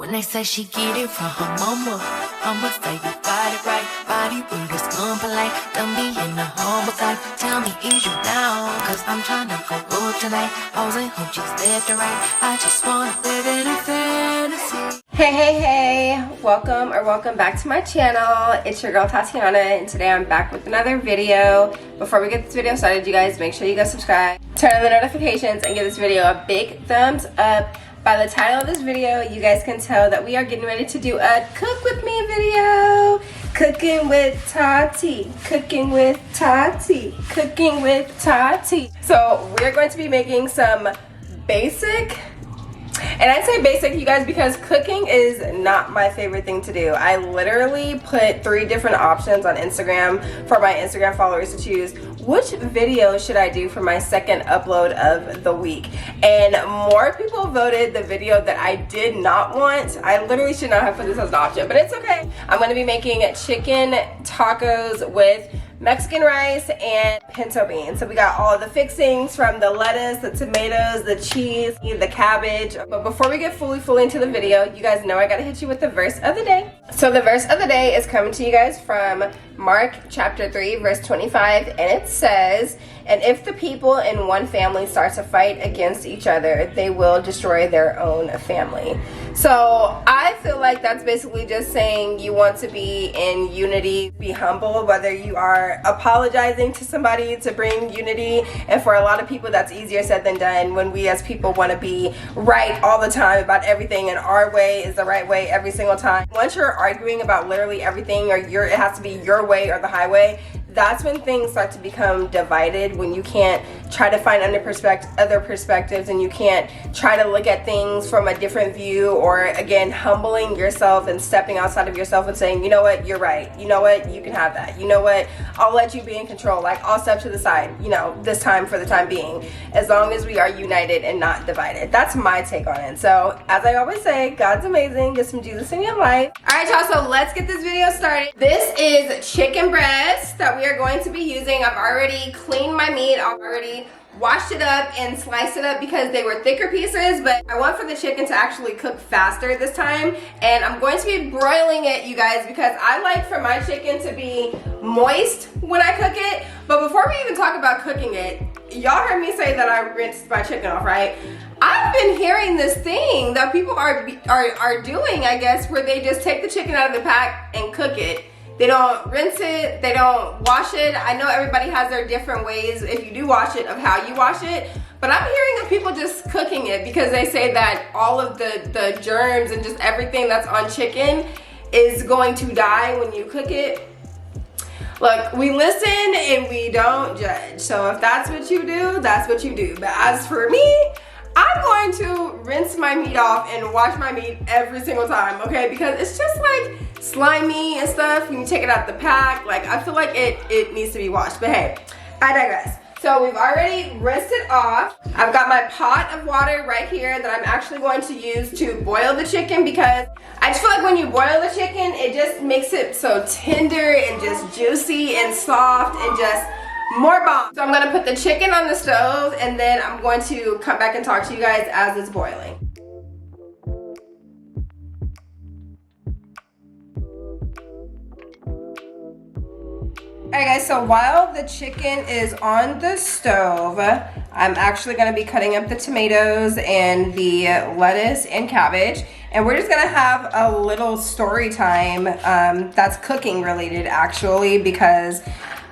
When they say she get it from her mama, I'ma say you got it right. Body with a scum polite. Don't be in the humble type. Tell me, is you down? Cause I'm tryna go good tonight. Hoes ain't hope she's left and right. I just wanna live in a fantasy. Hey, welcome back to my channel. It's your girl Tatiana, and today I'm back with another video. Before we get this video started, you guys, make sure you guys subscribe, turn on the notifications, and give this video a big thumbs up. By the title of this video, you guys can tell that we are getting ready to do a cook with me video. Cooking with Tati, cooking with Tati, cooking with Tati. So we're going to be making some basic, and I say basic, you guys, because cooking is not my favorite thing to do. I literally put 3 different options on Instagram for my Instagram followers to choose which video should I do for my second upload of the week. And more people voted the video that I did not want. I literally should not have put this as an option, but it's okay. I'm going to be making chicken tacos with Mexican rice and pinto beans. So we got all of the fixings, from the lettuce, the tomatoes, the cheese, the cabbage. But before we get fully into the video, you guys know I gotta hit you with the verse of the day. So the verse of the day is coming to you guys from Mark chapter 3 verse 25, and it says, "And if the people in one family start to fight against each other, they will destroy their own family." So I feel like that's basically just saying you want to be in unity, be humble, whether you are apologizing to somebody to bring unity. And for a lot of people, that's easier said than done when we as people want to be right all the time about everything, and our way is the right way every single time. Once you're arguing about literally everything, or it has to be your way or the highway, that's when things start to become divided, when you can't try to find other perspectives, and you can't try to look at things from a different view, or again, humbling yourself and stepping outside of yourself and saying, you know what, you're right, you know what, you can have that, you know what, I'll let you be in control, like I'll step to the side, you know, this time, for the time being, as long as we are united and not divided. That's my take on it. So as I always say, God's amazing, get some Jesus in your life. All right, y'all, so let's get this video started. This is chicken breast that we are going to be using. I've already cleaned my meat, I've already washed it up and sliced it up because they were thicker pieces, but I want for the chicken to actually cook faster this time, and I'm going to be broiling it, you guys, because I like for my chicken to be moist when I cook it. But before we even talk about cooking it, y'all heard me say that I rinsed my chicken off, right? I've been hearing this thing that people are doing, I guess, where they just take the chicken out of the pack and cook it. They don't rinse it, they don't wash it. I know everybody has their different ways, if you do wash it, of how you wash it. But I'm hearing of people just cooking it because they say that all of the germs and just everything that's on chicken is going to die when you cook it. Look, we listen and we don't judge. So if that's what you do, that's what you do. But as for me, I'm going to rinse my meat off and wash my meat every single time, okay? Because it's just like slimy and stuff when you take it out the pack. Like, I feel like it needs to be washed. But hey, I digress. So we've already rinsed it off. I've got my pot of water right here that I'm actually going to use to boil the chicken, because I just feel like when you boil the chicken, it just makes it so tender and just juicy and soft and just more bomb. So I'm gonna put the chicken on the stove, and then I'm going to come back and talk to you guys as it's boiling. Alright guys, so while the chicken is on the stove, I'm actually going to be cutting up the tomatoes and the lettuce and cabbage, and we're just going to have a little story time that's cooking related, actually, because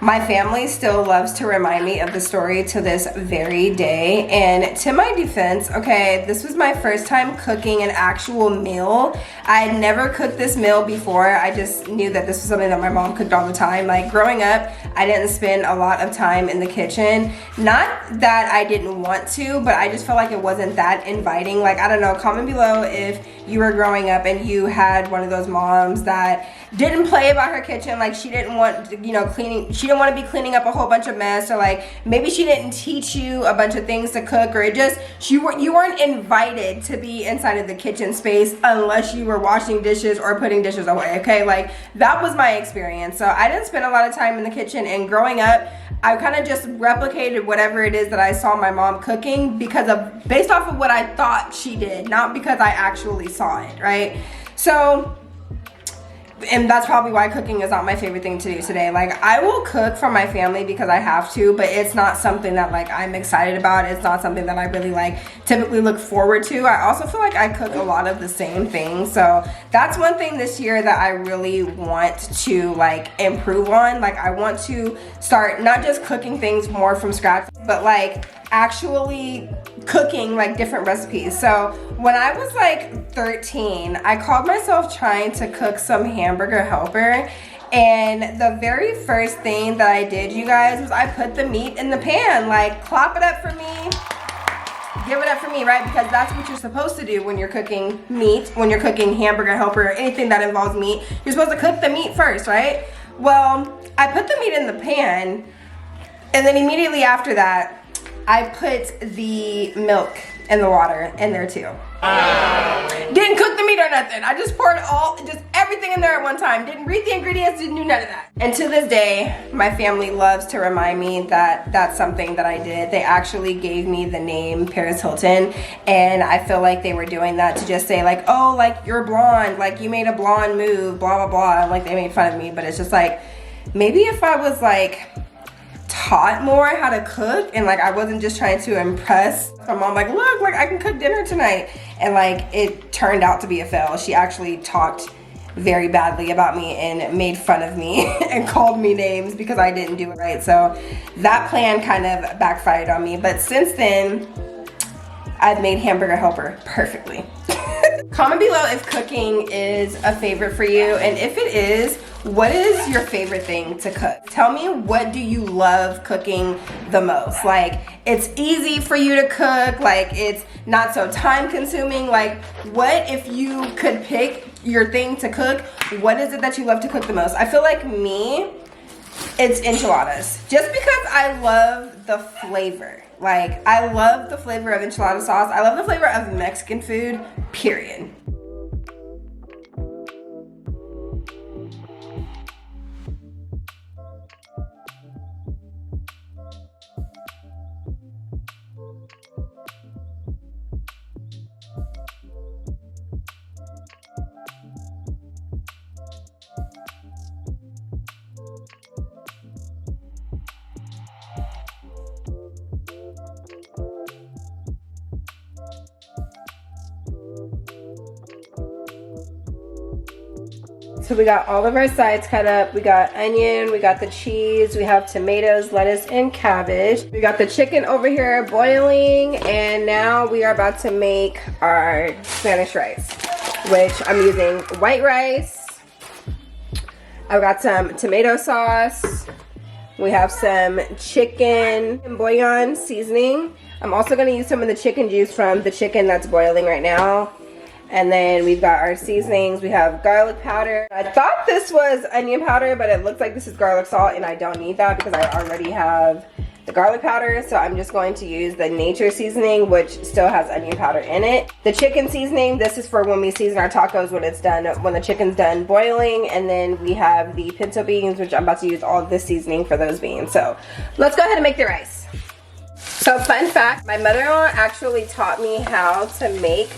my family still loves to remind me of the story to this very day. And to my defense, okay, this was my first time cooking an actual meal. I had never cooked this meal before. I just knew that this was something that my mom cooked all the time. Like, growing up, I didn't spend a lot of time in the kitchen. Not that I didn't want to, but I just felt like it wasn't that inviting. Like, I don't know, comment below if you were growing up and you had one of those moms that didn't play about her kitchen. Like, she didn't want, you know, cleaning, she didn't want to be cleaning up a whole bunch of mess, or like maybe she didn't teach you a bunch of things to cook, or it just, you weren't invited to be inside of the kitchen space unless you were washing dishes or putting dishes away. Okay, like that was my experience. So I didn't spend a lot of time in the kitchen, and growing up I kind of just replicated whatever it is that I saw my mom cooking based off of what I thought she did, not because I actually saw it, right? So, and that's probably why cooking is not my favorite thing to do today. Like, I will cook for my family because I have to, but it's not something that like I'm excited about. It's not something that I really like typically look forward to. I also feel like I cook a lot of the same things. So that's one thing this year that I really want to like improve on. Like, I want to start not just cooking things more from scratch, but like actually cooking like different recipes. So when I was like 13, I called myself trying to cook some hamburger helper, and the very first thing that I did, you guys, was I put the meat in the pan. Like, clap it up for me, give it up for me, right? Because that's what you're supposed to do when you're cooking meat, when you're cooking hamburger helper or anything that involves meat. You're supposed to cook the meat first, right? Well, I put the meat in the pan, and then immediately after that I put the milk and the water in there too. Didn't cook the meat or nothing. I just poured just everything in there at one time. Didn't read the ingredients, didn't do none of that. And to this day, my family loves to remind me that that's something that I did. They actually gave me the name Paris Hilton, and I feel like they were doing that to just say like, oh, like you're blonde, like you made a blonde move, blah, blah, blah. Like, they made fun of me, but it's just like, maybe if I was like taught more how to cook, and like I wasn't just trying to impress my mom, like, look, like I can cook dinner tonight, and like it turned out to be a fail. She actually talked very badly about me and made fun of me and called me names because I didn't do it right. So that plan kind of backfired on me, but since then I've made hamburger helper perfectly. Comment below if cooking is a favorite for you, and if it is, what is your favorite thing to cook? Tell me, what do you love cooking the most? Like, it's easy for you to cook, like it's not so time consuming. Like, what if you could pick your thing to cook? What is it that you love to cook the most? I feel like me, it's enchiladas. Just because I love the flavor. Like, I love the flavor of enchilada sauce. I love the flavor of Mexican food, period. So we got all of our sides cut up. We got onion, we got the cheese, we have tomatoes, lettuce, and cabbage. We got the chicken over here boiling, and now we are about to make our Spanish rice, which I'm using white rice. I've got some tomato sauce. We have some chicken bouillon seasoning. I'm also gonna use some of the chicken juice from the chicken that's boiling right now. And then we've got our seasonings. We have garlic powder. I thought this was onion powder, but it looks like this is garlic salt, and I don't need that because I already have the garlic powder. So I'm just going to use the nature seasoning, which still has onion powder in it. The chicken seasoning, this is for when we season our tacos, when it's done, when the chicken's done boiling. And then we have the pinto beans, which I'm about to use all of this seasoning for those beans. So let's go ahead and make the rice. So fun fact, my mother-in-law actually taught me how to make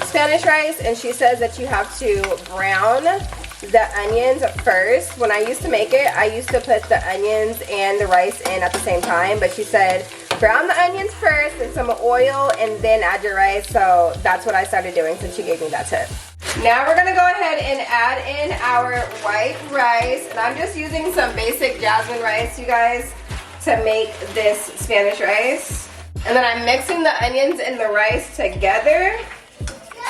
Spanish rice, and she says that you have to brown the onions first. When I used to make it, I used to put the onions and the rice in at the same time, but she said brown the onions first and some oil and then add your rice. So that's what I started doing since she gave me that tip. Now we're gonna go ahead and add in our white rice, and I'm just using some basic jasmine rice, you guys, to make this Spanish rice. And then I'm mixing the onions and the rice together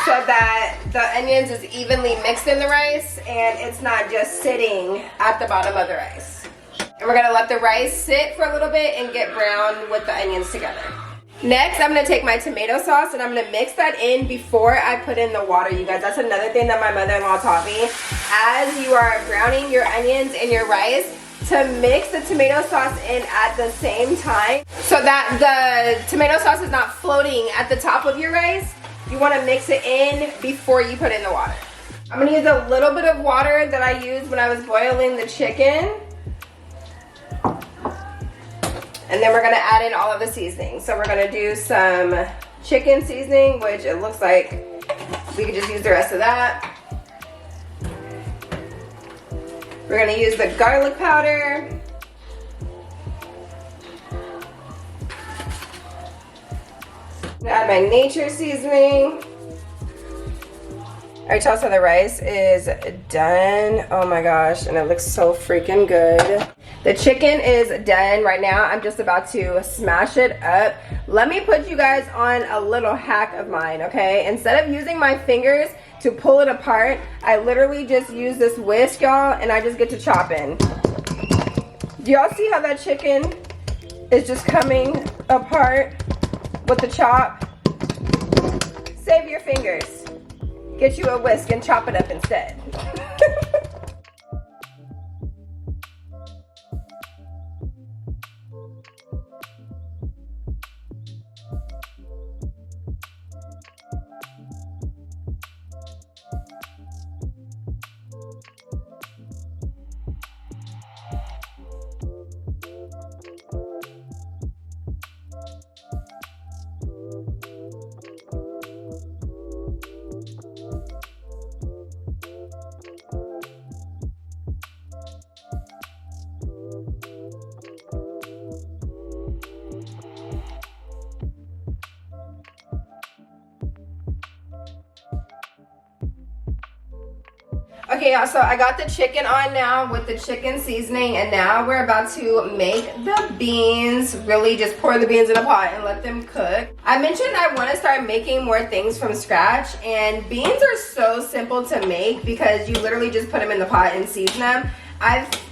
so that the onions is evenly mixed in the rice and it's not just sitting at the bottom of the rice. And we're gonna let the rice sit for a little bit and get brown with the onions together. Next, I'm gonna take my tomato sauce and I'm gonna mix that in before I put in the water, you guys. That's another thing that my mother-in-law taught me. As you are browning your onions and your rice, to mix the tomato sauce in at the same time so that the tomato sauce is not floating at the top of your rice. You wanna mix it in before you put in the water. I'm gonna use a little bit of water that I used when I was boiling the chicken. And then we're gonna add in all of the seasoning. So we're gonna do some chicken seasoning, which it looks like we could just use the rest of that. We're gonna use the garlic powder. Add my nature seasoning. Alright y'all, so the rice is done. Oh my gosh, and it looks so freaking good. The chicken is done right now. I'm just about to smash it up. Let me put you guys on a little hack of mine, okay? Instead of using my fingers to pull it apart, I literally just use this whisk, y'all, and I just get to chopping. Do y'all see how that chicken is just coming apart with the chop? Save your fingers. Get you a whisk and chop it up instead. Okay, y'all, so I got the chicken on now with the chicken seasoning, and now we're about to make the beans. Really just pour the beans in a pot and let them cook. I mentioned I want to start making more things from scratch, and beans are so simple to make because you literally just put them in the pot and season them.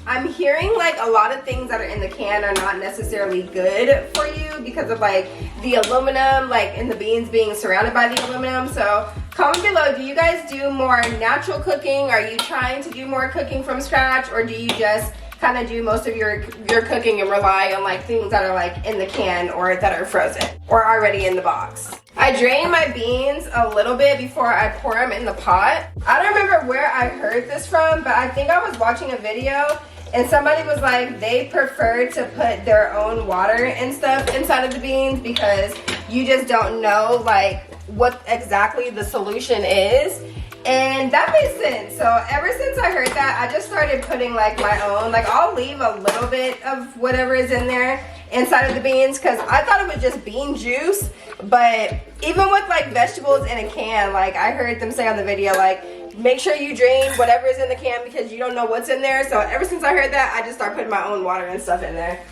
I'm hearing like a lot of things that are in the can are not necessarily good for you because of like the aluminum, like in the beans being surrounded by the aluminum. So comment below, do you guys do more natural cooking? Are you trying to do more cooking from scratch, or do you just kind of do most of your cooking and rely on like things that are like in the can or that are frozen or already in the box? I drain my beans a little bit before I pour them in the pot. I don't remember where I heard this from, but I think I was watching a video and somebody was like they prefer to put their own water and stuff inside of the beans because you just don't know like what exactly the solution is. And that makes sense. So ever since I heard that, I just started putting like my own, like I'll leave a little bit of whatever is in there inside of the beans because I thought it was just bean juice. But even with like vegetables in a can, like I heard them say on the video, like make sure you drain whatever is in the can because you don't know what's in there. So ever since I heard that, I just started putting my own water and stuff in there.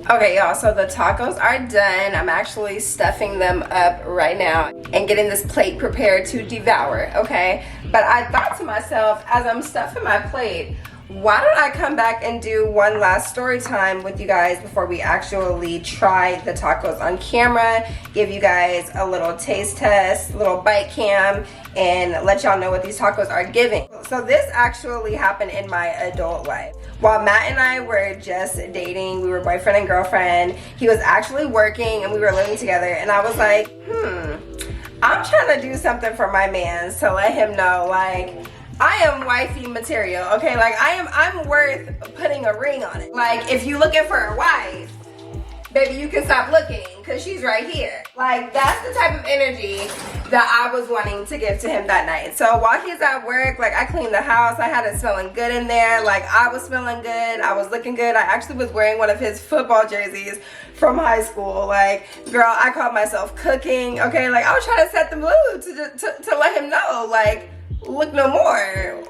Okay, y'all, so the tacos are done. I'm actually stuffing them up right now and getting this plate prepared to devour, okay? But I thought to myself, as I'm stuffing my plate, why don't I come back and do one last story time with you guys before we actually try the tacos on camera, give you guys a little taste test, little bite cam, and let y'all know what these tacos are giving. So this actually happened in my adult life. While Matt and I were just dating, we were boyfriend and girlfriend, he was actually working and we were living together, and I was like, I'm trying to do something for my man to let him know, like, I am wifey material, okay? Like, I'm worth putting a ring on it. Like, if you looking for a wife, baby, you can stop looking because she's right here. Like, that's the type of energy that I was wanting to give to him that night. So while he's at work, like, I cleaned the house. I had it smelling good in there. Like, I was smelling good. I was looking good. I actually was wearing one of his football jerseys from high school. Like, girl, I called myself cooking, okay? Like, I was trying to set the mood to let him know, like, look no more.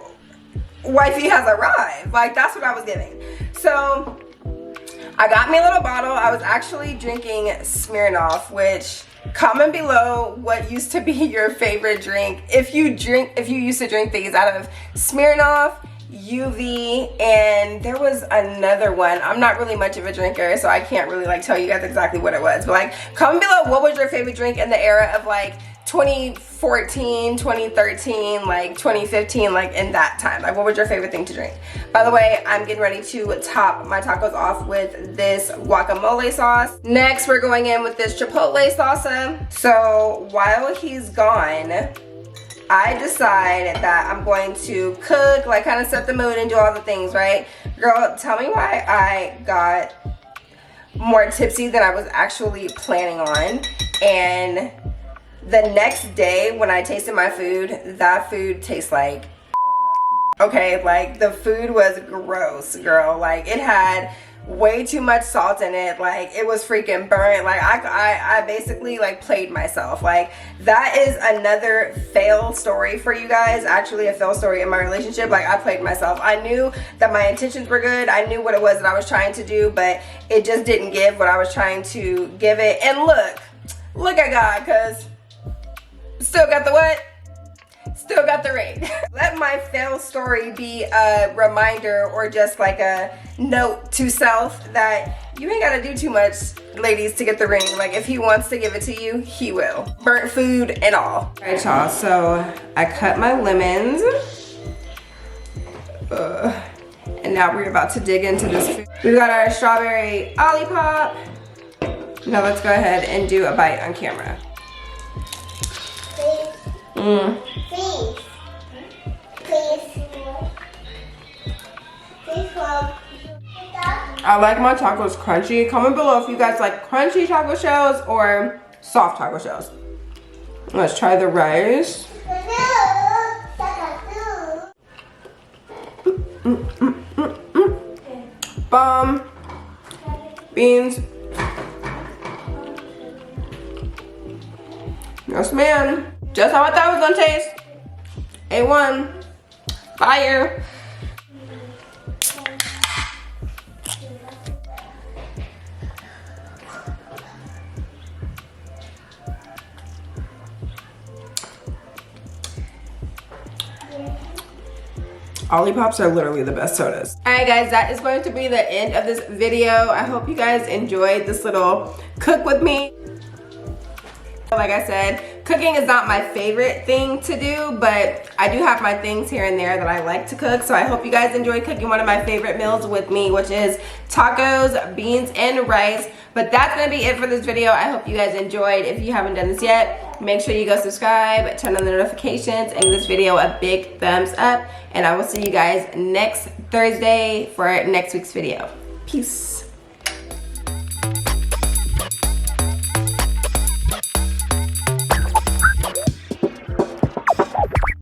Wifey has arrived. Like, that's what I was giving. So I got me a little bottle. I was actually drinking Smirnoff, which comment below what used to be your favorite drink. If you used to drink these out of Smirnoff, UV, and there was another one. I'm not really much of a drinker, so I can't really like tell you guys exactly what it was, but like comment below what was your favorite drink in the era of like 2014, 2013, like 2015, like in that time. Like what was your favorite thing to drink? By the way, I'm getting ready to top my tacos off with this guacamole sauce. Next, we're going in with this chipotle salsa. So while he's gone, I decide that I'm going to cook, like kind of set the mood and do all the things, right? Girl, tell me why I got more tipsy than I was actually planning on. And the next day when I tasted my food, that food tastes like, okay, like the food was gross, girl. Like it had way too much salt in it. Like it was freaking burnt. Like I basically like played myself. Like that is another fail story for you guys. Actually a fail story in my relationship. Like I played myself. I knew that my intentions were good. I knew what it was that I was trying to do, but it just didn't give what I was trying to give it. And look at God, cause still got the what? Still got the ring. Let my fail story be a reminder or just like a note to self that you ain't gotta do too much, ladies, to get the ring. Like if he wants to give it to you, he will. Burnt food and all. All right, y'all, so I cut my lemons. And now we're about to dig into this food. We got our strawberry olipop. Now let's go ahead and do a bite on camera. Please. I like my tacos crunchy. Comment below if you guys like crunchy taco shells or soft taco shells. Let's try the rice. Bomb. Beans. Yes, man. Just how I thought it was gonna taste. A1. Fire. Ollipops are literally the best sodas. Alright guys, that is going to be the end of this video. I hope you guys enjoyed this little cook with me. Like I said, cooking is not my favorite thing to do, but I do have my things here and there that I like to cook. So I hope you guys enjoyed cooking one of my favorite meals with me, which is tacos, beans, and rice. But that's gonna be it for this video. I hope you guys enjoyed. If you haven't done this yet, make sure you go subscribe, turn on the notifications, and give this video a big thumbs up. And I will see you guys next Thursday for next week's video. Peace.